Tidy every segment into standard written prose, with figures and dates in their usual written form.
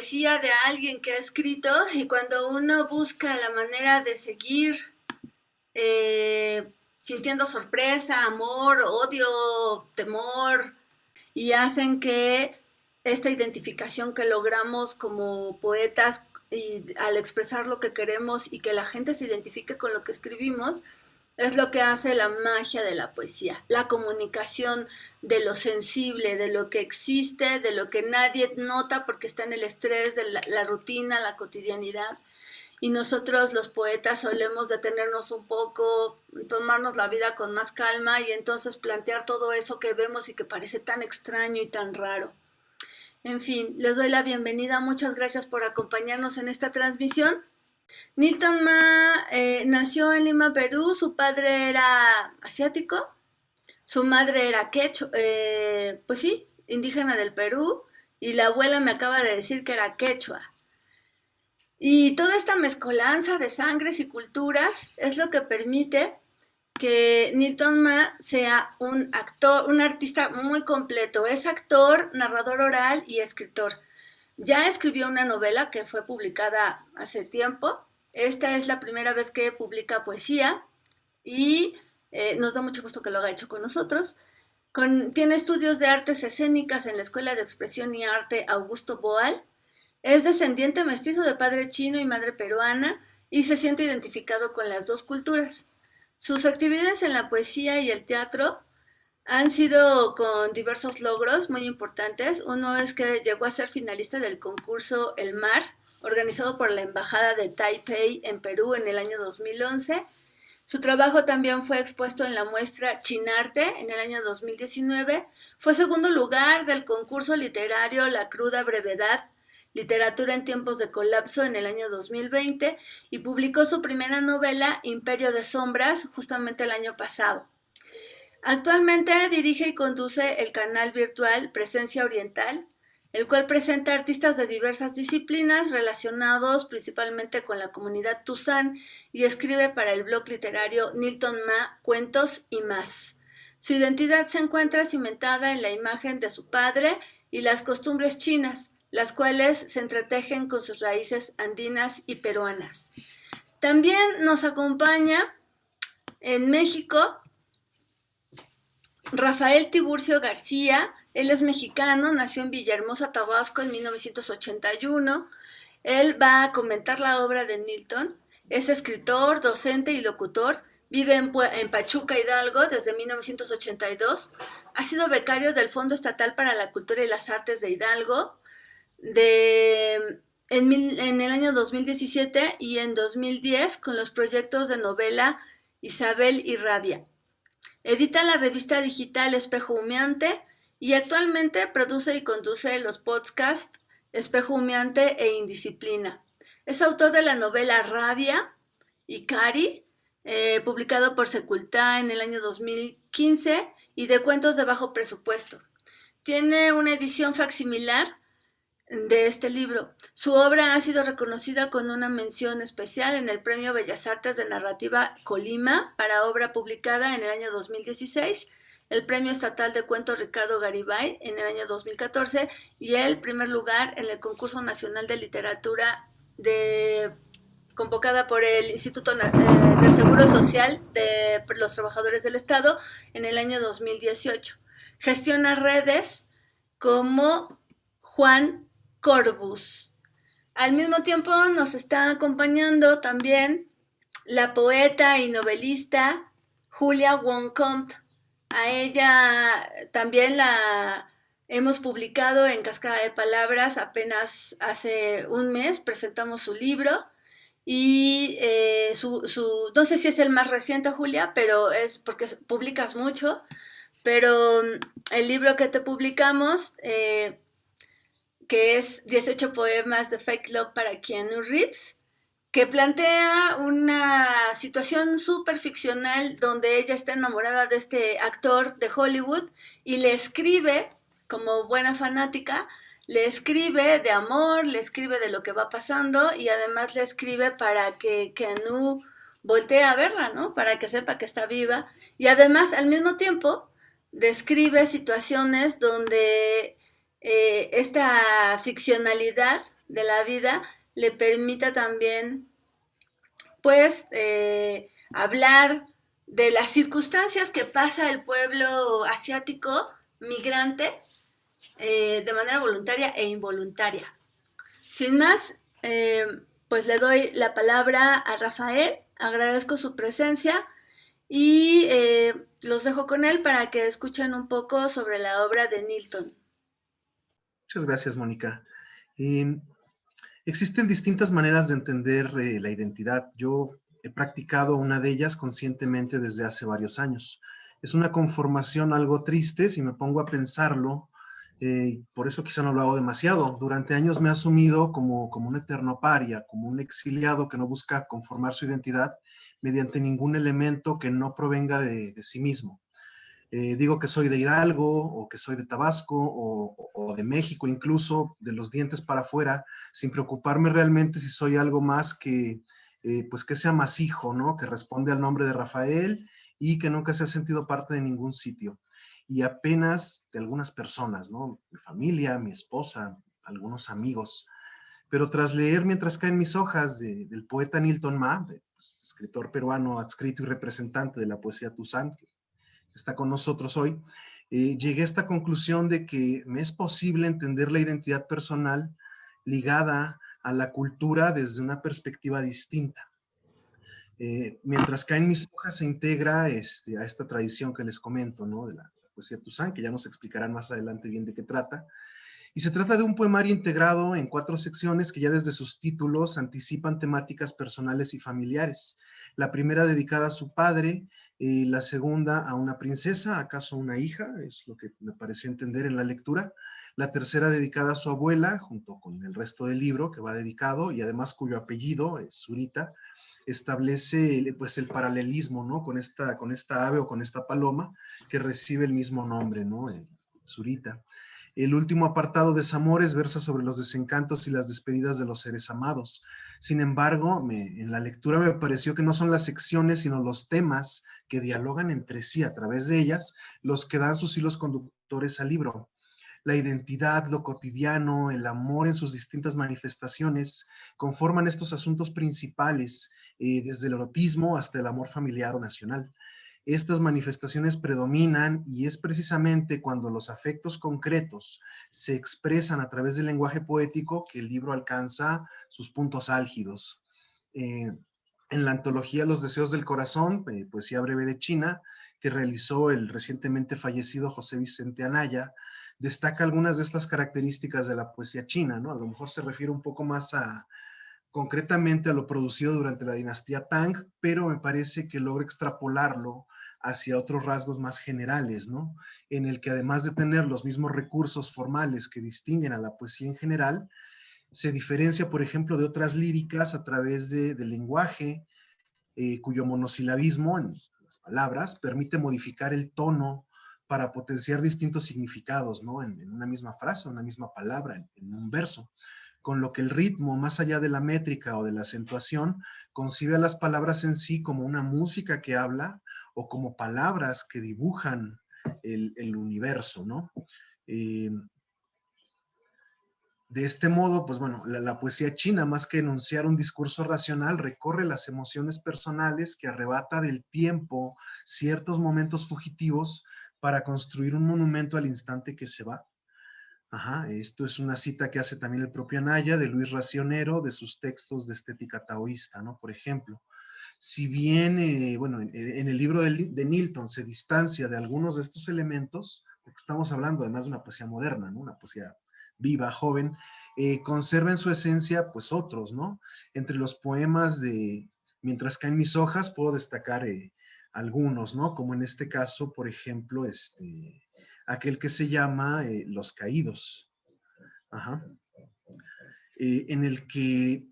poesía de alguien que ha escrito, y cuando uno busca la manera de seguir sintiendo sorpresa, amor, odio, temor, y hacen que esta identificación que logramos como poetas y al expresar lo que queremos y que la gente se identifique con lo que escribimos, es lo que hace la magia de la poesía, la comunicación de lo sensible, de lo que existe, de lo que nadie nota porque está en el estrés de la rutina, la cotidianidad. Y nosotros los poetas solemos detenernos un poco, tomarnos la vida con más calma y entonces plantear todo eso que vemos y que parece tan extraño y tan raro. En fin, les doy la bienvenida, muchas gracias por acompañarnos en esta transmisión. Nilton Ma nació en Lima, Perú. Su padre era asiático, su madre era quechua, pues sí, indígena del Perú, y la abuela me acaba de decir que era quechua. Y toda esta mezcolanza de sangres y culturas es lo que permite que Nilton Ma sea un actor, un artista muy completo. Es actor, narrador oral y escritor. Ya escribió una novela que fue publicada hace tiempo. Esta es la primera vez que publica poesía y nos da mucho gusto que lo haya hecho con nosotros. Tiene estudios de artes escénicas en la Escuela de Expresión y Arte Augusto Boal. Es descendiente mestizo de padre chino y madre peruana y se siente identificado con las dos culturas. Sus actividades en la poesía y el teatro han sido con diversos logros muy importantes. Uno es que llegó a ser finalista del concurso El Mar, organizado por la Embajada de Taipei en Perú en el año 2011. Su trabajo también fue expuesto en la muestra Chinarte en el año 2019. Fue segundo lugar del concurso literario La Cruda Brevedad, Literatura en tiempos de colapso en el año 2020 y publicó su primera novela Imperio de Sombras justamente el año pasado. Actualmente dirige y conduce el canal virtual Presencia Oriental, el cual presenta artistas de diversas disciplinas relacionados principalmente con la comunidad Tuzán y escribe para el blog literario Nilton Ma Cuentos y más. Su identidad se encuentra cimentada en la imagen de su padre y las costumbres chinas, las cuales se entretejen con sus raíces andinas y peruanas. También nos acompaña en México Rafael Tiburcio García. Él es mexicano, nació en Villahermosa, Tabasco en 1981. Él va a comentar la obra de Nilton. Es escritor, docente y locutor. Vive en Pachuca, Hidalgo, desde 1982. Ha sido becario del Fondo Estatal para la Cultura y las Artes de Hidalgo en el año 2017 y en 2010 con los proyectos de novela Isabel y Rabia. Edita la revista digital Espejo Humeante y actualmente produce y conduce los podcasts Espejo Humeante e Indisciplina. Es autor de la novela Rabia y Cari, publicado por Secultá en el año 2015, y de cuentos de bajo presupuesto. Tiene una edición facsimilar de este libro. Su obra ha sido reconocida con una mención especial en el Premio Bellas Artes de Narrativa Colima para obra publicada en el año 2016, el Premio Estatal de Cuento Ricardo Garibay en el año 2014 y el primer lugar en el Concurso Nacional de Literatura convocada por el Instituto del Seguro Social de los Trabajadores del Estado en el año 2018. Gestiona redes como Juan Corbus. Al mismo tiempo nos está acompañando también la poeta y novelista Julia Wonkomp. A ella también la hemos publicado en Cascada de Palabras apenas hace un mes, presentamos su libro y no sé si es el más reciente, Julia, pero es porque publicas mucho, pero el libro que te publicamos que es 18 poemas de Fake Love para Keanu Reeves, que plantea una situación súper ficcional donde ella está enamorada de este actor de Hollywood y le escribe, como buena fanática, le escribe de amor, le escribe de lo que va pasando y además le escribe para que Keanu voltee a verla, ¿no? Para que sepa que está viva y además al mismo tiempo describe situaciones donde esta ficcionalidad de la vida le permita también, pues, hablar de las circunstancias que pasa el pueblo asiático migrante de manera voluntaria e involuntaria. Sin más, pues le doy la palabra a Rafael, agradezco su presencia y los dejo con él para que escuchen un poco sobre la obra de Nilton. Muchas gracias, Mónica. Eh, Existen distintas maneras de entender la identidad. Yo he practicado una de ellas conscientemente desde hace varios años. Es una conformación algo triste si me pongo a pensarlo, por eso quizá no lo hago demasiado. Durante años me he asumido como un eterno paria, como un exiliado que no busca conformar su identidad mediante ningún elemento que no provenga de sí mismo. Digo que soy de Hidalgo o que soy de Tabasco o de México, incluso de los dientes para afuera, sin preocuparme realmente si soy algo más que, pues que sea masijo, ¿no? Que responde al nombre de Rafael y que nunca se ha sentido parte de ningún sitio. Y apenas de algunas personas, ¿no? Mi familia, mi esposa, algunos amigos. Pero tras leer mientras caen mis hojas del poeta Nilton Ma, pues, escritor peruano adscrito y representante de la poesía Tuzán, está con nosotros hoy, llegué a esta conclusión de que me es posible entender la identidad personal ligada a la cultura desde una perspectiva distinta. Mientras caen mis hojas se integra a esta tradición que les comento, ¿no? De la poesía Tuzán, que ya nos explicarán más adelante bien de qué trata. Y se trata de un poemario integrado en 4 secciones que ya desde sus títulos anticipan temáticas personales y familiares. La primera dedicada a su padre, la segunda a una princesa, acaso una hija, es lo que me pareció entender en la lectura. La tercera dedicada a su abuela, junto con el resto del libro que va dedicado, y además cuyo apellido es Zurita, establece pues el paralelismo, ¿no? Con esta ave o con esta paloma que recibe el mismo nombre, ¿no? Zurita. El último apartado, Desamores, versa sobre los desencantos y las despedidas de los seres amados. Sin embargo, en la lectura me pareció que no son las secciones, sino los temas que dialogan entre sí a través de ellas, los que dan sus hilos conductores al libro. La identidad, lo cotidiano, el amor en sus distintas manifestaciones, conforman estos asuntos principales, desde el erotismo hasta el amor familiar o nacional. Estas manifestaciones predominan y es precisamente cuando los afectos concretos se expresan a través del lenguaje poético que el libro alcanza sus puntos álgidos. En la antología Los deseos del corazón, poesía breve de China, que realizó el recientemente fallecido José Vicente Anaya, destaca algunas de estas características de la poesía china, ¿no? A lo mejor se refiere un poco más concretamente a lo producido durante la dinastía Tang, pero me parece que logra extrapolarlo hacia otros rasgos más generales, ¿no? En el que además de tener los mismos recursos formales que distinguen a la poesía en general, se diferencia, por ejemplo, de otras líricas a través del lenguaje, cuyo monosilabismo en las palabras permite modificar el tono para potenciar distintos significados, ¿no? En una misma frase, una misma palabra, en un verso, con lo que el ritmo, más allá de la métrica o de la acentuación, concibe a las palabras en sí como una música que habla o como palabras que dibujan el universo, ¿no? Eh, de este modo, pues bueno, la poesía china, más que enunciar un discurso racional, recorre las emociones personales que arrebata del tiempo ciertos momentos fugitivos para construir un monumento al instante que se va. Ajá, esto es una cita que hace también el propio Anaya de Luis Racionero de sus textos de estética taoísta, ¿no? Por ejemplo, si bien, bueno, en el libro de Nilton se distancia de algunos de estos elementos, porque estamos hablando además de una poesía moderna, ¿no? Una poesía viva, joven, conserva en su esencia, pues otros, ¿no? Entre los poemas de Mientras caen mis hojas, puedo destacar algunos, ¿no? Como en este caso, por ejemplo, aquel que se llama Los Caídos, ajá, en el que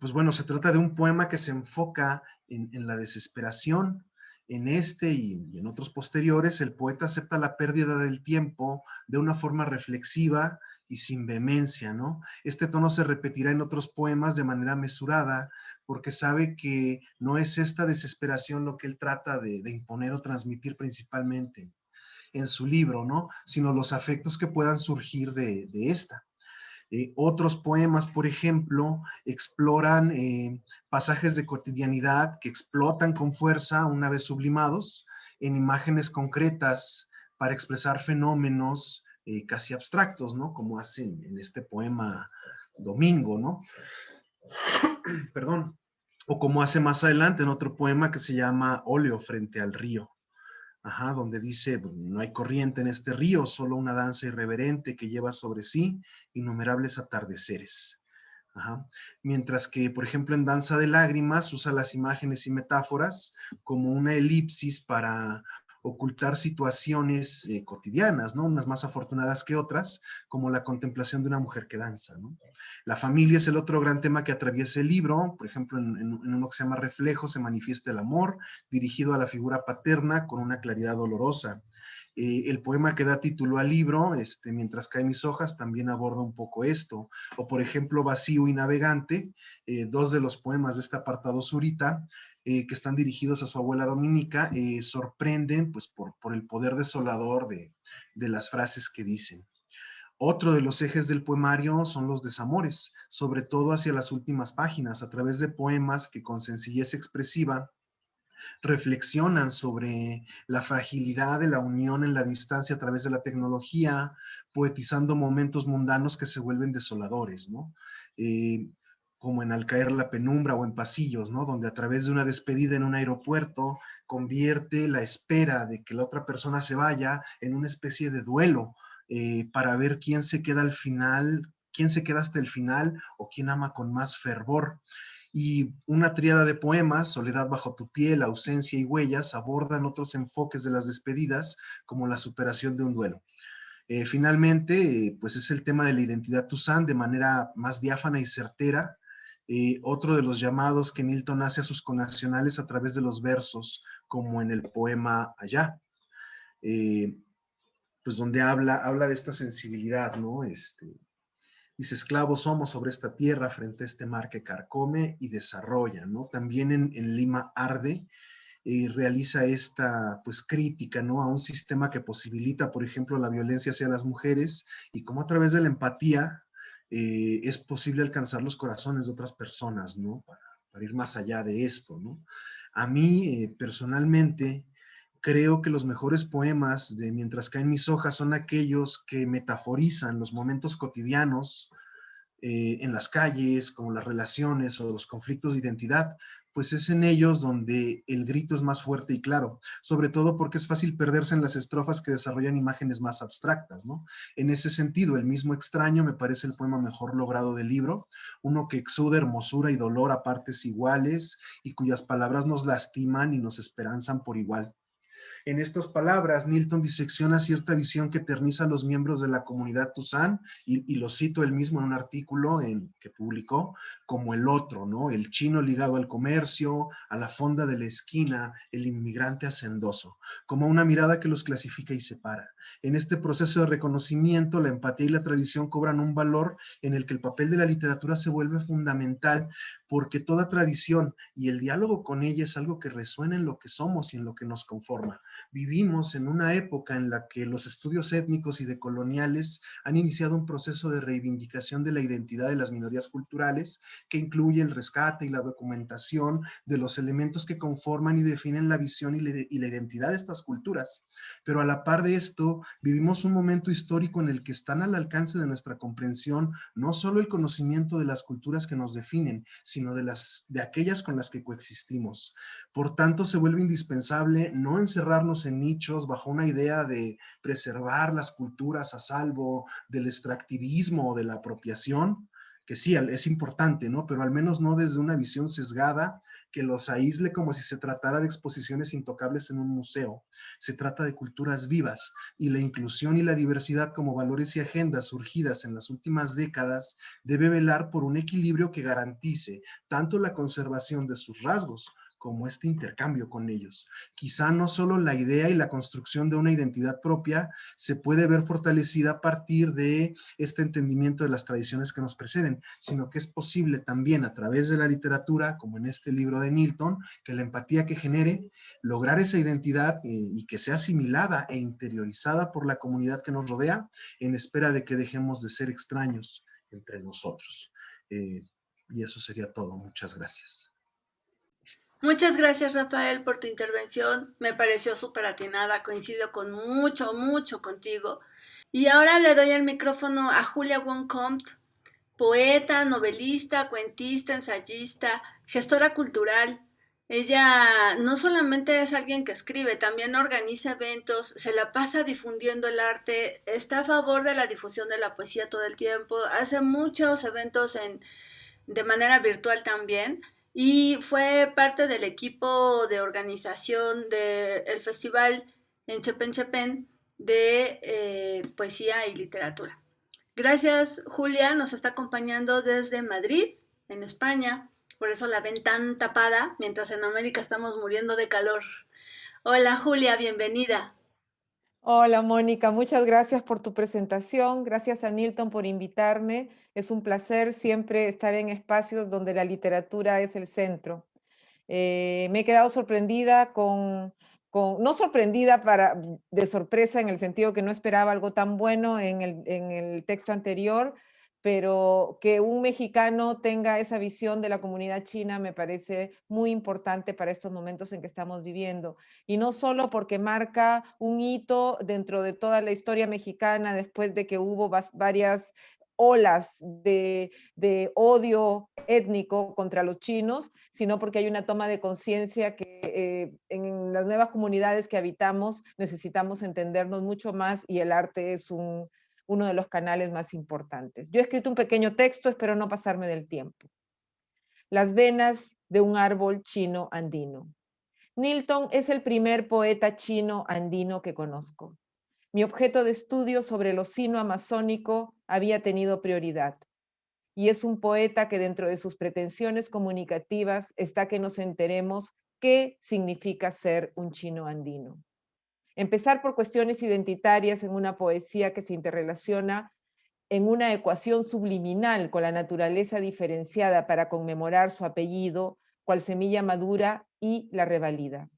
pues bueno, se trata de un poema que se enfoca en la desesperación. En este y en otros posteriores, el poeta acepta la pérdida del tiempo de una forma reflexiva y sin vehemencia, ¿no? Este tono se repetirá en otros poemas de manera mesurada, porque sabe que no es esta desesperación lo que él trata de imponer o transmitir principalmente en su libro, ¿no? Sino los afectos que puedan surgir de esta. Otros poemas, por ejemplo, exploran pasajes de cotidianidad que explotan con fuerza una vez sublimados en imágenes concretas para expresar fenómenos casi abstractos, ¿no? Como hacen en este poema Domingo, ¿no? Perdón. O como hace más adelante en otro poema que se llama Óleo frente al río. Ajá, donde dice, no hay corriente en este río, solo una danza irreverente que lleva sobre sí innumerables atardeceres. Ajá. Mientras que, por ejemplo, en Danza de Lágrimas usa las imágenes y metáforas como una elipsis para ocultar situaciones cotidianas, ¿no? Unas más afortunadas que otras, como la contemplación de una mujer que danza, ¿no? La familia es el otro gran tema que atraviesa el libro. Por ejemplo, en uno que se llama Reflejo se manifiesta el amor dirigido a la figura paterna con una claridad dolorosa. El poema que da título al libro, Mientras caen mis hojas, también aborda un poco esto. O por ejemplo, Vacío y Navegante, dos de los poemas de este apartado surita, que están dirigidos a su abuela Dominica, sorprenden pues, por el poder desolador de las frases que dicen. Otro de los ejes del poemario son los desamores, sobre todo hacia las últimas páginas, a través de poemas que con sencillez expresiva reflexionan sobre la fragilidad de la unión en la distancia a través de la tecnología, poetizando momentos mundanos que se vuelven desoladores, ¿no? Como en Al caer la penumbra o en Pasillos, ¿no? Donde a través de una despedida en un aeropuerto convierte la espera de que la otra persona se vaya en una especie de duelo para ver quién se queda al final, quién se queda hasta el final o quién ama con más fervor. Y una tríada de poemas, Soledad bajo tu piel, Ausencia y Huellas, abordan otros enfoques de las despedidas, como la superación de un duelo. Finalmente, pues es el tema de la identidad Toussaint de manera más diáfana y certera. Otro de los llamados que Milton hace a sus connacionales a través de los versos, como en el poema Allá, pues donde habla de esta sensibilidad, ¿no? Dice, esclavos somos sobre esta tierra frente a este mar que carcome y desarrolla, ¿no? También en Lima Arde realiza esta, pues, crítica, ¿no? A un sistema que posibilita, por ejemplo, la violencia hacia las mujeres y cómo a través de la empatía es posible alcanzar los corazones de otras personas, ¿no? Para ir más allá de esto, ¿no? A mí, personalmente, creo que los mejores poemas de Mientras caen mis hojas son aquellos que metaforizan los momentos cotidianos en las calles, como las relaciones o los conflictos de identidad, pues es en ellos donde el grito es más fuerte y claro, sobre todo porque es fácil perderse en las estrofas que desarrollan imágenes más abstractas, ¿no? En ese sentido, El mismo extraño me parece el poema mejor logrado del libro, uno que exuda hermosura y dolor a partes iguales y cuyas palabras nos lastiman y nos esperanzan por igual. En estas palabras, Nilton disecciona cierta visión que eterniza a los miembros de la comunidad Toussaint, y lo cito él mismo en un artículo que publicó, como el otro, ¿no? El chino ligado al comercio, a la fonda de la esquina, el inmigrante hacendoso, como una mirada que los clasifica y separa. En este proceso de reconocimiento, la empatía y la tradición cobran un valor en el que el papel de la literatura se vuelve fundamental, porque toda tradición y el diálogo con ella es algo que resuena en lo que somos y en lo que nos conforma. Vivimos en una época en la que los estudios étnicos y decoloniales han iniciado un proceso de reivindicación de la identidad de las minorías culturales que incluye el rescate y la documentación de los elementos que conforman y definen la visión y la identidad de estas culturas. Pero a la par de esto, vivimos un momento histórico en el que están al alcance de nuestra comprensión no solo el conocimiento de las culturas que nos definen, sino de aquellas con las que coexistimos. Por tanto, se vuelve indispensable no encerrarnos en nichos bajo una idea de preservar las culturas a salvo del extractivismo o de la apropiación, que sí, es importante, ¿no? Pero al menos no desde una visión sesgada que los aísle como si se tratara de exposiciones intocables en un museo. Se trata de culturas vivas y la inclusión y la diversidad como valores y agendas surgidas en las últimas décadas debe velar por un equilibrio que garantice tanto la conservación de sus rasgos como este intercambio con ellos. Quizá no solo la idea y la construcción de una identidad propia se puede ver fortalecida a partir de este entendimiento de las tradiciones que nos preceden, sino que es posible también a través de la literatura, como en este libro de Nilton, que la empatía que genere, lograr esa identidad y que sea asimilada e interiorizada por la comunidad que nos rodea en espera de que dejemos de ser extraños entre nosotros. Y eso sería todo. Muchas gracias. Muchas gracias, Rafael, por tu intervención. Me pareció súper atinada, coincido con mucho, mucho contigo. Y ahora le doy el micrófono a Julia Wonkompt, poeta, novelista, cuentista, ensayista, gestora cultural. Ella no solamente es alguien que escribe, también organiza eventos, se la pasa difundiendo el arte, está a favor de la difusión de la poesía todo el tiempo, hace muchos eventos de manera virtual también y fue parte del equipo de organización del festival en Chepen de poesía y literatura. Gracias, Julia, nos está acompañando desde Madrid, en España, por eso la ven tan tapada, mientras en América estamos muriendo de calor. Hola, Julia, bienvenida. Hola Mónica, muchas gracias por tu presentación, gracias a Nilton por invitarme. Es un placer siempre estar en espacios donde la literatura es el centro. Me he quedado sorprendida no sorprendida de sorpresa en el sentido que no esperaba algo tan bueno en el texto anterior, pero que un mexicano tenga esa visión de la comunidad china me parece muy importante para estos momentos en que estamos viviendo. Y no solo porque marca un hito dentro de toda la historia mexicana después de que hubo varias olas de odio étnico contra los chinos, sino porque hay una toma de conciencia que en las nuevas comunidades que habitamos necesitamos entendernos mucho más y el arte es uno de los canales más importantes. Yo he escrito un pequeño texto, espero no pasarme del tiempo. Las venas de un árbol chino andino. Nilton es el primer poeta chino andino que conozco. Mi objeto de estudio sobre lo sino-amazónico había tenido prioridad. Y es un poeta que dentro de sus pretensiones comunicativas está que nos enteremos qué significa ser un chino andino. Empezar por cuestiones identitarias en una poesía que se interrelaciona en una ecuación subliminal con la naturaleza diferenciada para conmemorar su apellido, cual semilla madura y la revalida.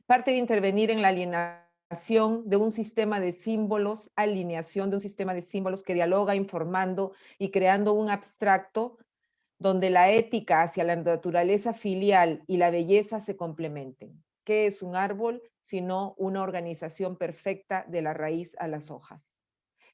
Parte de intervenir en la alineación de un sistema de símbolos, alineación de un sistema de símbolos que dialoga informando y creando un abstracto donde la ética hacia la naturaleza filial y la belleza se complementen. ¿Qué es un árbol sino una organización perfecta de la raíz a las hojas?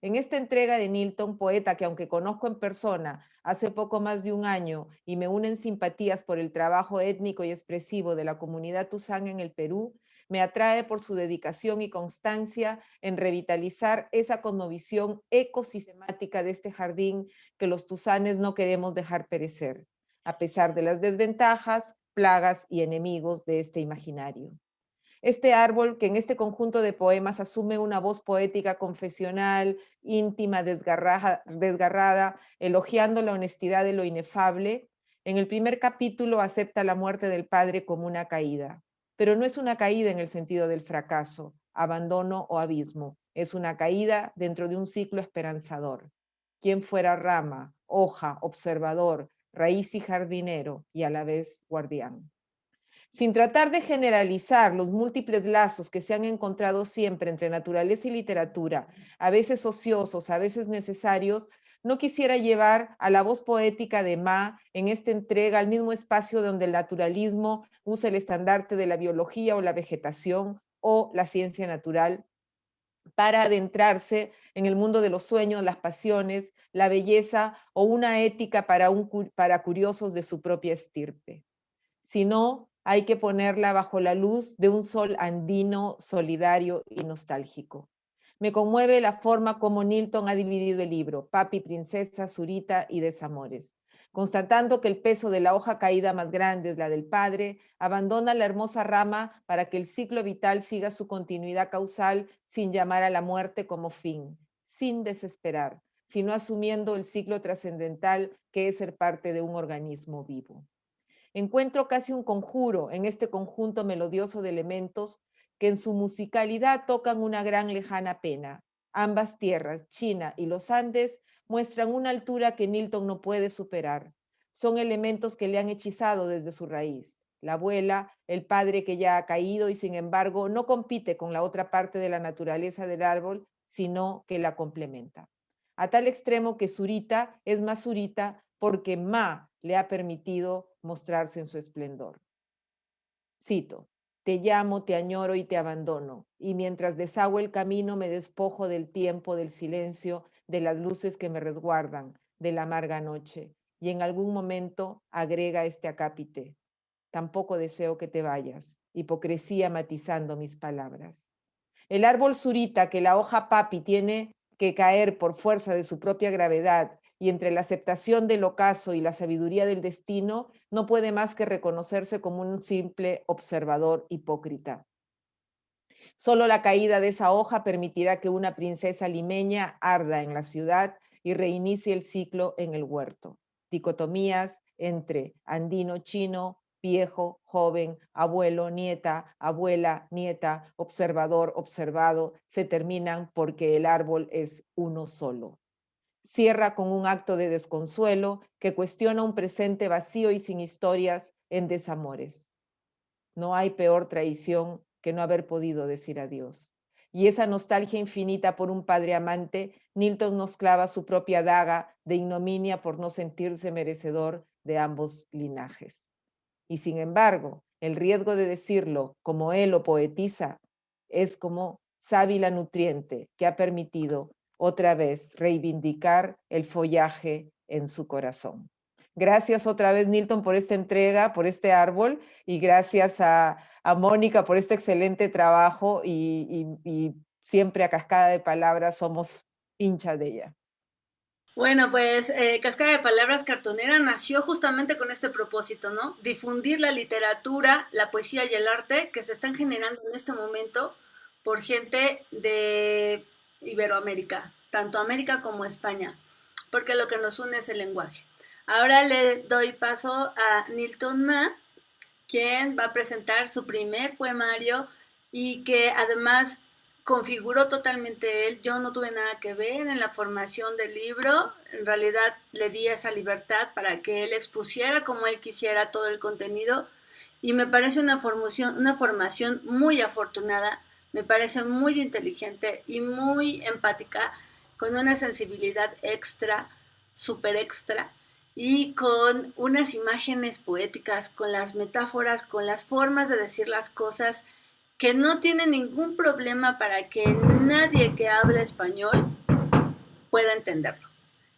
En esta entrega de Nilton, poeta que aunque conozco en persona hace poco más de un año y me unen simpatías por el trabajo étnico y expresivo de la comunidad Tuzán en el Perú, me atrae por su dedicación y constancia en revitalizar esa cosmovisión ecosistemática de este jardín que los tuzanes no queremos dejar perecer, a pesar de las desventajas, plagas y enemigos de este imaginario. Este árbol que en este conjunto de poemas asume una voz poética confesional, íntima, desgarrada, elogiando la honestidad de lo inefable, en el primer capítulo acepta la muerte del padre como una caída, pero no es una caída en el sentido del fracaso, abandono o abismo, es una caída dentro de un ciclo esperanzador. Quien fuera rama, hoja, observador, raíz y jardinero y a la vez guardián. Sin tratar de generalizar los múltiples lazos que se han encontrado siempre entre naturaleza y literatura, a veces ociosos, a veces necesarios, no quisiera llevar a la voz poética de Ma en esta entrega al mismo espacio donde el naturalismo usa el estandarte de la biología o la vegetación o la ciencia natural para adentrarse en el mundo de los sueños, las pasiones, la belleza o una ética para curiosos de su propia estirpe. Si no, hay que ponerla bajo la luz de un sol andino, solidario y nostálgico. Me conmueve la forma como Nilton ha dividido el libro, Papi, Princesa, Zurita y Desamores. Constatando que el peso de la hoja caída más grande es la del padre, abandona la hermosa rama para que el ciclo vital siga su continuidad causal sin llamar a la muerte como fin, sin desesperar, sino asumiendo el ciclo trascendental que es ser parte de un organismo vivo. Encuentro casi un conjuro en este conjunto melodioso de elementos que en su musicalidad tocan una gran lejana pena. Ambas tierras, China y los Andes, muestran una altura que Nilton no puede superar. Son elementos que le han hechizado desde su raíz. La abuela, el padre que ya ha caído y sin embargo no compite con la otra parte de la naturaleza del árbol, sino que la complementa. a tal extremo que Zurita es más Zurita porque Ma le ha permitido mostrarse en su esplendor. Cito: te llamo, te añoro y te abandono, y mientras deshago el camino me despojo del tiempo, del silencio, de las luces que me resguardan, de la amarga noche. Y en algún momento agrega este acápite: tampoco deseo que te vayas, hipocresía matizando mis palabras. El árbol Zurita, que la hoja papi tiene que caer por fuerza de su propia gravedad, y entre la aceptación del ocaso y la sabiduría del destino, no puede más que reconocerse como un simple observador hipócrita. Solo la caída de esa hoja permitirá que una princesa limeña arda en la ciudad y reinicie el ciclo en el huerto. Dicotomías entre andino, chino, viejo, joven, abuelo, nieta, abuela, nieta, observador, observado, se terminan porque el árbol es uno solo. Cierra con un acto de desconsuelo que cuestiona un presente vacío y sin historias en desamores. No hay peor traición que no haber podido decir adiós. Y esa nostalgia infinita por un padre amante, Nilton nos clava su propia daga de ignominia por no sentirse merecedor de ambos linajes. Y sin embargo, el riesgo de decirlo como él lo poetiza es como sábila nutriente que ha permitido otra vez reivindicar el follaje en su corazón. Gracias otra vez, Nilton, por esta entrega, por este árbol, y gracias a Mónica por este excelente trabajo, y siempre a Cascada de Palabras somos hinchas de ella. Bueno, pues Cascada de Palabras Cartonera nació justamente con este propósito, ¿no? Difundir la literatura, la poesía y el arte que se están generando en este momento por gente de Iberoamérica, tanto América como España, porque lo que nos une es el lenguaje. Ahora le doy paso a Nilton Ma, quien va a presentar su primer poemario y que además configuró totalmente él. Yo no tuve nada que ver en la formación del libro, en realidad le di esa libertad para que él expusiera como él quisiera todo el contenido, y me parece una formación muy afortunada, me parece muy inteligente y muy empática, con una sensibilidad extra, súper extra, y con unas imágenes poéticas, con las metáforas, con las formas de decir las cosas, que no tiene ningún problema para que nadie que hable español pueda entenderlo.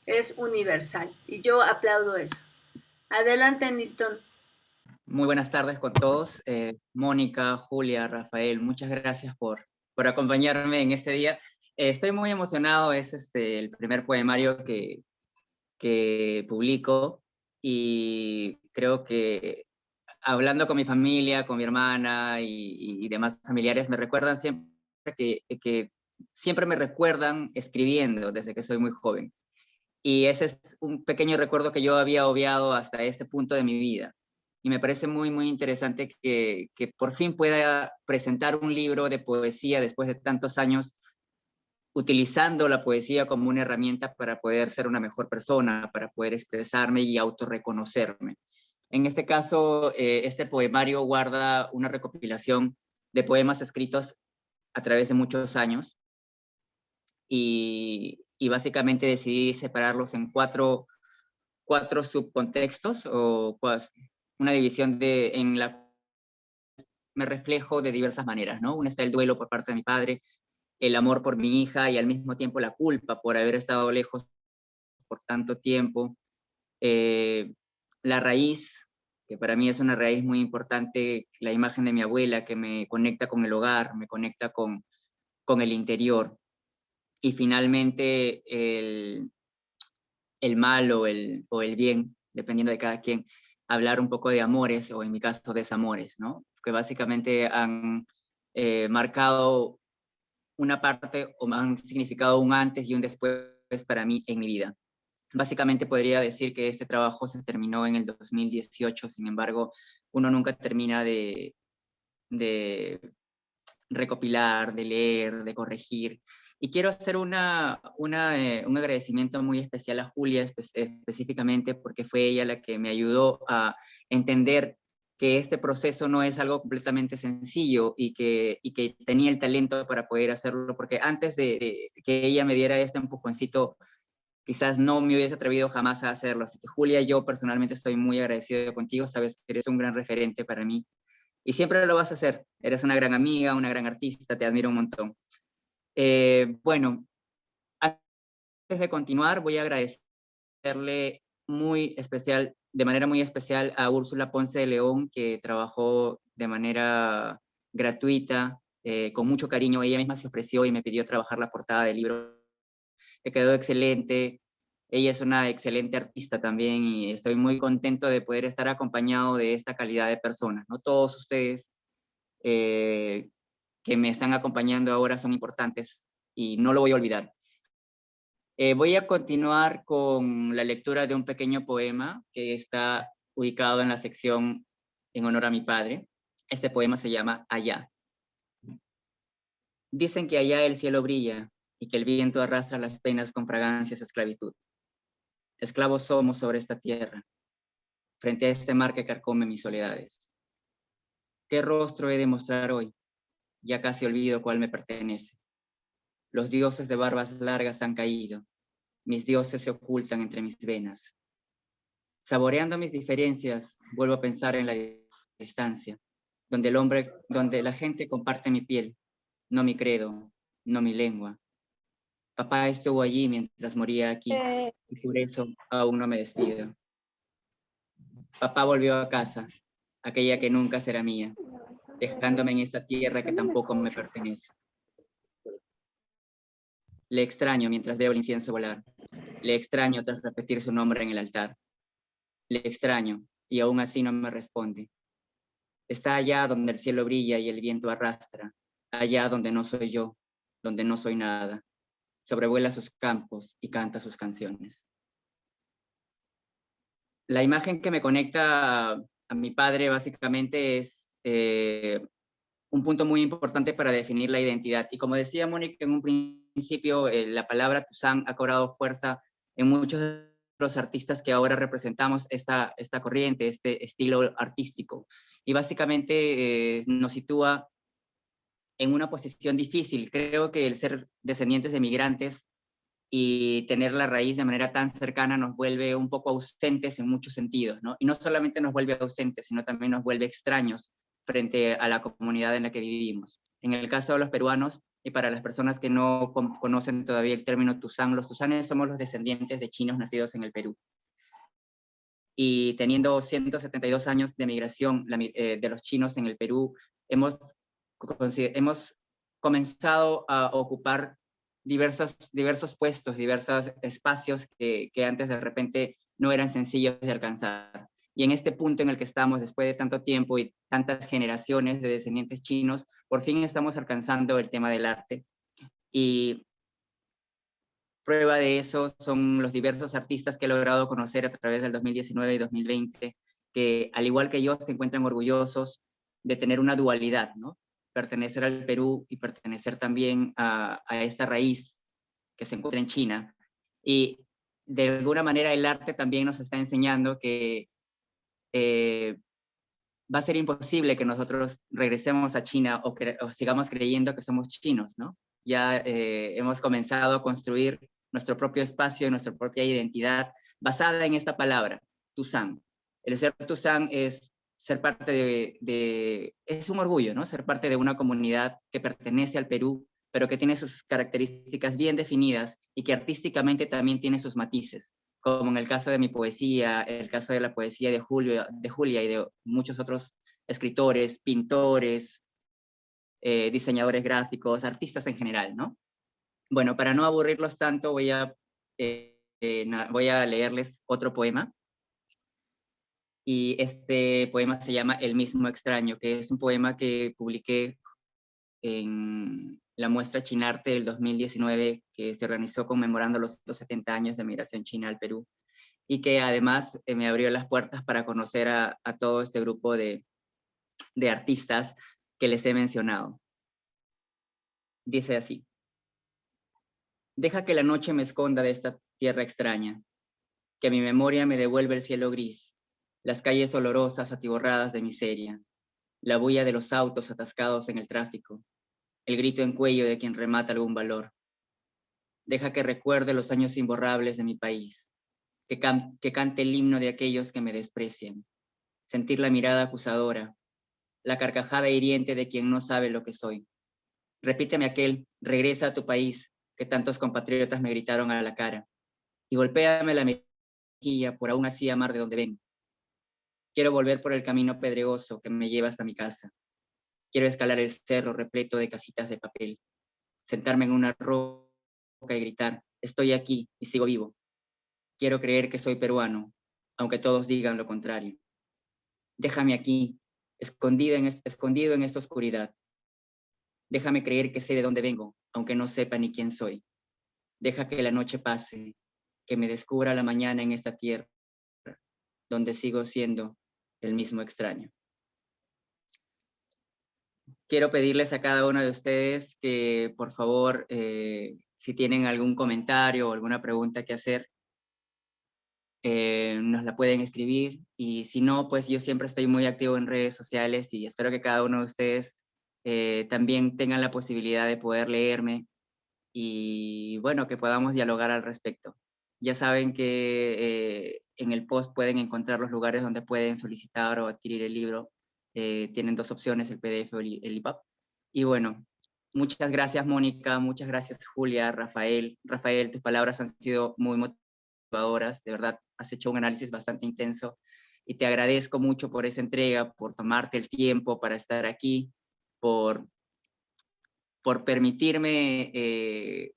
Es universal y yo aplaudo eso. Adelante, Nilton. Muy buenas tardes con todos. Mónica, Julia, Rafael, muchas gracias por acompañarme en este día. Estoy muy emocionado, es el primer poemario que publico, y creo que hablando con mi familia, con mi hermana y demás familiares, me recuerdan siempre que siempre me recuerdan escribiendo desde que soy muy joven. Y ese es un pequeño recuerdo que yo había obviado hasta este punto de mi vida. Y me parece muy, muy interesante que por fin pueda presentar un libro de poesía después de tantos años, utilizando la poesía como una herramienta para poder ser una mejor persona, para poder expresarme y autorreconocerme. En este caso, este poemario guarda una recopilación de poemas escritos a través de muchos años, y básicamente decidí separarlos en cuatro subcontextos, o una división en la me reflejo de diversas maneras, ¿no? Una está el duelo por parte de mi padre, el amor por mi hija y al mismo tiempo la culpa por haber estado lejos por tanto tiempo. La raíz, que para mí es una raíz muy importante, la imagen de mi abuela que me conecta con el hogar, me conecta con el interior. Y finalmente el mal o el bien, dependiendo de cada quien, hablar un poco de amores, o en mi caso desamores, ¿no? Que básicamente han marcado una parte o han significado un antes y un después para mí en mi vida. Básicamente podría decir que este trabajo se terminó en el 2018, sin embargo, uno nunca termina de recopilar, de leer, de corregir. Y quiero hacer un agradecimiento muy especial a Julia específicamente, porque fue ella la que me ayudó a entender que este proceso no es algo completamente sencillo, y que tenía el talento para poder hacerlo, porque antes de que ella me diera este empujoncito quizás no me hubiese atrevido jamás a hacerlo. Así que Julia, yo personalmente estoy muy agradecido contigo, sabes que eres un gran referente para mí y siempre lo vas a hacer. Eres una gran amiga, una gran artista, te admiro un montón. Bueno, antes de continuar voy a agradecerle de manera muy especial a Úrsula Ponce de León, que trabajó de manera gratuita, con mucho cariño. Ella misma se ofreció y me pidió trabajar la portada del libro, que quedó excelente. Ella es una excelente artista también y estoy muy contento de poder estar acompañado de esta calidad de personas, ¿no? Todos ustedes que me están acompañando ahora son importantes y no lo voy a olvidar. Voy a continuar con la lectura de un pequeño poema que está ubicado en la sección en honor a mi padre. Este poema se llama Allá. Dicen que allá el cielo brilla y que el viento arrastra las penas con fragancias de esclavitud. Esclavos somos sobre esta tierra, frente a este mar que carcome mis soledades. ¿Qué rostro he de mostrar hoy? Ya casi olvido cuál me pertenece. Los dioses de barbas largas han caído. Mis dioses se ocultan entre mis venas. Saboreando mis diferencias, vuelvo a pensar en la distancia, donde la gente comparte mi piel, no mi credo, no mi lengua. Papá estuvo allí mientras moría aquí, y por eso aún no me despido. Papá volvió a casa, aquella que nunca será mía, dejándome en esta tierra que tampoco me pertenece. Le extraño mientras veo el incienso volar. Le extraño tras repetir su nombre en el altar. Le extraño y aún así no me responde. Está allá donde el cielo brilla y el viento arrastra, allá donde no soy yo, donde no soy nada. Sobrevuela sus campos y canta sus canciones. La imagen que me conecta a mi padre básicamente es un punto muy importante para definir la identidad. Y como decía Mónica en un principio, la palabra Tuzán ha cobrado fuerza en muchos de los artistas que ahora representamos esta corriente, este estilo artístico. Y básicamente nos sitúa en una posición difícil. Creo que el ser descendientes de migrantes y tener la raíz de manera tan cercana nos vuelve un poco ausentes en muchos sentidos, ¿no? Y no solamente nos vuelve ausentes, sino también nos vuelve extraños frente a la comunidad en la que vivimos. En el caso de los peruanos, y para las personas que no conocen todavía el término Tuzán, los tuzanes somos los descendientes de chinos nacidos en el Perú. Y teniendo 172 años de migración de los chinos en el Perú, hemos comenzado a ocupar diversos puestos, diversos espacios que antes de repente no eran sencillos de alcanzar. Y en este punto en el que estamos, después de tanto tiempo y tantas generaciones de descendientes chinos, por fin estamos alcanzando el tema del arte. Y prueba de eso son los diversos artistas que he logrado conocer a través del 2019 y 2020, que al igual que yo se encuentran orgullosos de tener una dualidad, ¿no? Pertenecer al Perú y pertenecer también a esta raíz que se encuentra en China. Y de alguna manera el arte también nos está enseñando que va a ser imposible que nosotros regresemos a China o sigamos creyendo que somos chinos, ¿no? Ya hemos comenzado a construir nuestro propio espacio, nuestra propia identidad basada en esta palabra, Tuzán. El ser Tuzán es ser parte es un orgullo, ¿no? Ser parte de una comunidad que pertenece al Perú, pero que tiene sus características bien definidas y que artísticamente también tiene sus matices, como en el caso de mi poesía, el caso de la poesía de Julia y de muchos otros escritores, pintores, diseñadores gráficos, artistas en general, ¿no? Bueno, para no aburrirlos tanto, voy a leerles otro poema. Y este poema se llama El mismo extraño, que es un poema que publiqué en la muestra Chinarte del 2019, que se organizó conmemorando los 70 años de migración china al Perú, y que además me abrió las puertas para conocer a todo este grupo de artistas que les he mencionado. Dice así: deja que la noche me esconda de esta tierra extraña, que mi memoria me devuelva el cielo gris, las calles olorosas atiborradas de miseria, la bulla de los autos atascados en el tráfico, el grito en cuello de quien remata algún valor. Deja que recuerde los años imborrables de mi país, que cante el himno de aquellos que me desprecian, sentir la mirada acusadora, la carcajada hiriente de quien no sabe lo que soy. Repíteme aquel, regresa a tu país, que tantos compatriotas me gritaron a la cara, y golpéame la mejilla por aún así amar de donde vengo. Quiero volver por el camino pedregoso que me lleva hasta mi casa. Quiero escalar el cerro repleto de casitas de papel, sentarme en una roca y gritar, estoy aquí y sigo vivo. Quiero creer que soy peruano, aunque todos digan lo contrario. Déjame aquí, escondido en esta oscuridad. Déjame creer que sé de dónde vengo, aunque no sepa ni quién soy. Deja que la noche pase, que me descubra la mañana en esta tierra, donde sigo siendo el mismo extraño. Quiero pedirles a cada uno de ustedes que, por favor, si tienen algún comentario o alguna pregunta que hacer, nos la pueden escribir, y si no, pues yo siempre estoy muy activo en redes sociales y espero que cada uno de ustedes también tengan la posibilidad de poder leerme y, bueno, que podamos dialogar al respecto. Ya saben que en el post pueden encontrar los lugares donde pueden solicitar o adquirir el libro. Tienen dos opciones, el PDF o el EPUB. Y bueno, muchas gracias, Mónica, muchas gracias, Julia, Rafael. Rafael, tus palabras han sido muy motivadoras, de verdad, has hecho un análisis bastante intenso y te agradezco mucho por esa entrega, por tomarte el tiempo para estar aquí, por permitirme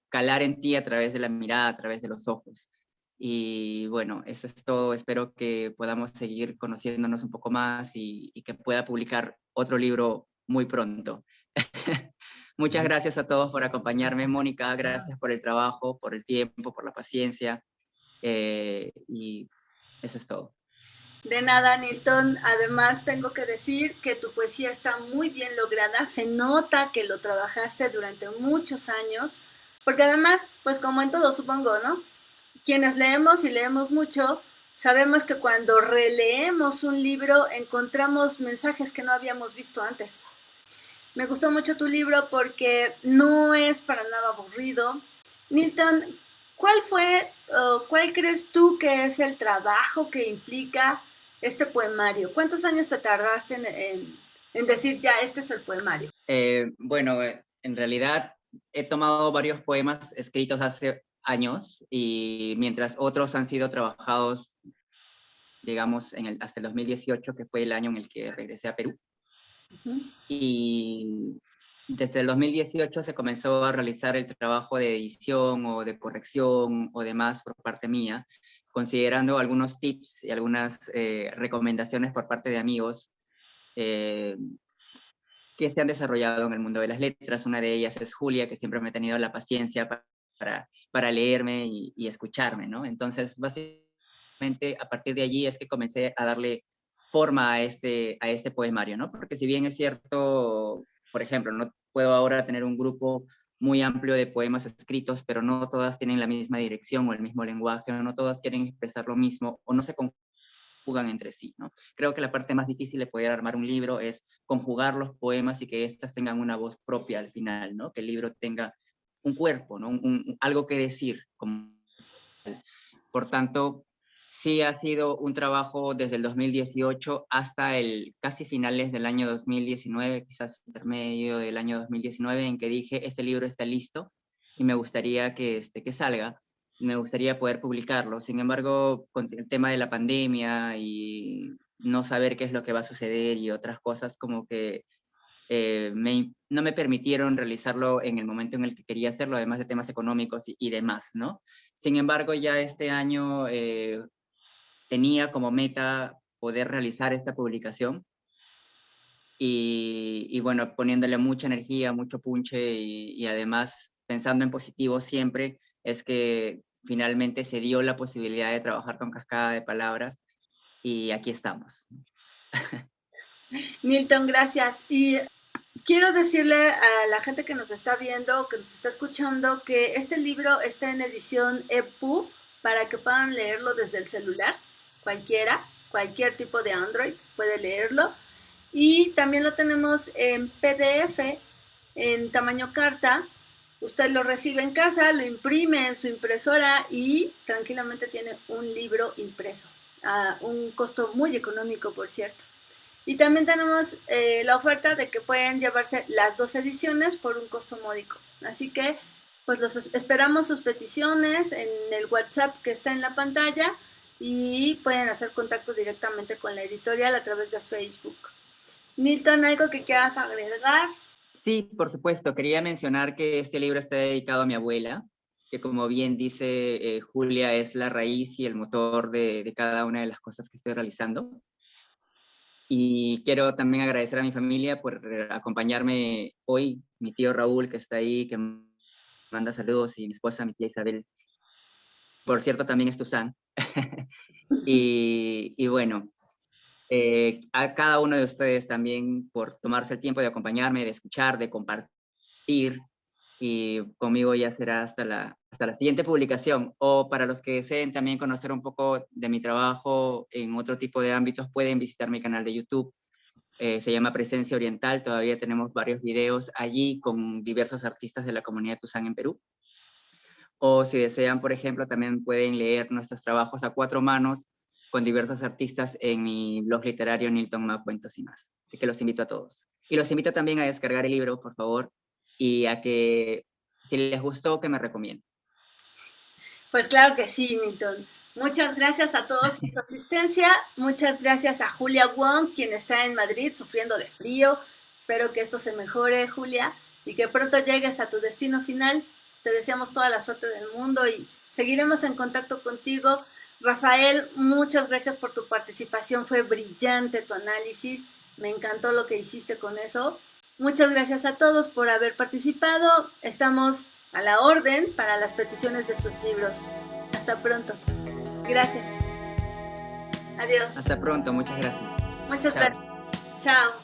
calar en ti a través de la mirada, a través de los ojos. Y bueno, eso es todo. Espero que podamos seguir conociéndonos un poco más y que pueda publicar otro libro muy pronto. Muchas gracias a todos por acompañarme, Mónica. Gracias por el trabajo, por el tiempo, por la paciencia. Y eso es todo. De nada, Nilton. Además, tengo que decir que tu poesía está muy bien lograda. Se nota que lo trabajaste durante muchos años, porque además, pues como en todo, supongo, ¿no? Quienes leemos y leemos mucho, sabemos que cuando releemos un libro encontramos mensajes que no habíamos visto antes. Me gustó mucho tu libro porque no es para nada aburrido. Nilton, ¿cuál crees tú que es el trabajo que implica este poemario? ¿Cuántos años te tardaste en decir, ya, este es el poemario? Bueno, en realidad he tomado varios poemas escritos hace años y mientras otros han sido trabajados, digamos, hasta el 2018, que fue el año en el que regresé a Perú. Y desde el 2018 se comenzó a realizar el trabajo de edición o de corrección o demás por parte mía, considerando algunos tips y algunas recomendaciones por parte de amigos que se han desarrollado en el mundo de las letras. Una de ellas es Julia, que siempre me ha tenido la paciencia para leerme y escucharme, ¿no? Entonces, básicamente, a partir de allí es que comencé a darle forma a este poemario, ¿no? Porque si bien es cierto, por ejemplo, no puedo ahora tener un grupo muy amplio de poemas escritos, pero no todas tienen la misma dirección o el mismo lenguaje, o no todas quieren expresar lo mismo, o no se conjugan entre sí, ¿no? Creo que la parte más difícil de poder armar un libro es conjugar los poemas y que éstas tengan una voz propia al final, ¿no? Que el libro tenga un cuerpo, ¿no? Algo que decir. Por tanto, sí ha sido un trabajo desde el 2018 hasta casi finales del año 2019, quizás intermedio del año 2019, en que dije, este libro está listo y me gustaría que salga y me gustaría poder publicarlo. Sin embargo, con el tema de la pandemia y no saber qué es lo que va a suceder y otras cosas, como que no me permitieron realizarlo en el momento en el que quería hacerlo, además de temas económicos y demás, ¿no? Sin embargo, ya este año tenía como meta poder realizar esta publicación y bueno, poniéndole mucha energía, mucho punche y además pensando en positivo siempre, es que finalmente se dio la posibilidad de trabajar con Cascada de Palabras y aquí estamos. Nilton, gracias. Y quiero decirle a la gente que nos está viendo, que nos está escuchando, que este libro está en edición EPUB para que puedan leerlo desde el celular. Cualquier tipo de Android puede leerlo. Y también lo tenemos en PDF, en tamaño carta, usted lo recibe en casa, lo imprime en su impresora y tranquilamente tiene un libro impreso, a un costo muy económico, por cierto. Y también tenemos la oferta de que pueden llevarse las 2 ediciones por un costo módico. Así que pues esperamos sus peticiones en el WhatsApp que está en la pantalla y pueden hacer contacto directamente con la editorial a través de Facebook. Nilton, ¿algo que quieras agregar? Sí, por supuesto. Quería mencionar que este libro está dedicado a mi abuela, que como bien dice Julia, es la raíz y el motor de cada una de las cosas que estoy realizando. Y quiero también agradecer a mi familia por acompañarme hoy, mi tío Raúl, que está ahí, que manda saludos, y mi esposa, mi tía Isabel. Por cierto, también es Tuzán. y bueno, a cada uno de ustedes también por tomarse el tiempo de acompañarme, de escuchar, de compartir. Y conmigo ya será hasta la siguiente publicación. O para los que deseen también conocer un poco de mi trabajo en otro tipo de ámbitos, pueden visitar mi canal de YouTube. Se llama Presencia Oriental. Todavía tenemos varios videos allí con diversos artistas de la comunidad Tuzán en Perú. O si desean, por ejemplo, también pueden leer nuestros trabajos a 4 manos con diversos artistas en mi blog literario Nilton Ma Cuentos y Más. Así que los invito a todos. Y los invito también a descargar el libro, por favor, y a que, si les gustó, que me recomienden. Pues claro que sí, Nilton. Muchas gracias a todos por su asistencia. Muchas gracias a Julia Wong, quien está en Madrid sufriendo de frío. Espero que esto se mejore, Julia, y que pronto llegues a tu destino final. Te deseamos toda la suerte del mundo y seguiremos en contacto contigo. Rafael, muchas gracias por tu participación. Fue brillante tu análisis. Me encantó lo que hiciste con eso. Muchas gracias a todos por haber participado. Estamos a la orden para las peticiones de sus libros. Hasta pronto. Gracias. Adiós. Hasta pronto, muchas gracias. Muchas Chao. gracias. Chao.